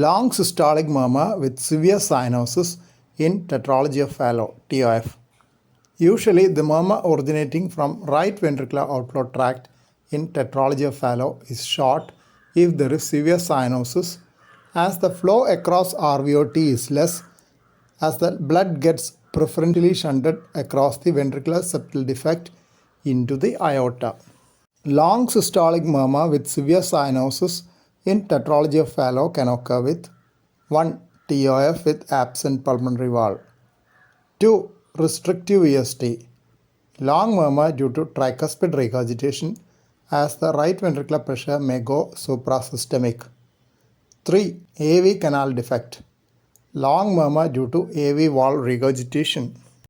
Long systolic murmur with severe cyanosis in Tetralogy of Fallot, TOF. Usually the murmur originating from right ventricular outflow tract in Tetralogy of Fallot is short if there is severe cyanosis, as the flow across RVOT is less, as the blood gets preferentially shunted across the ventricular septal defect into the aorta. Long systolic murmur with severe cyanosis in Tetralogy of Fallot can occur with 1. TOF with absent pulmonary valve. 2. Restrictive EST. Long murmur due to tricuspid regurgitation, as the right ventricular pressure may go suprasystemic. 3. AV canal defect. Long murmur due to AV valve regurgitation.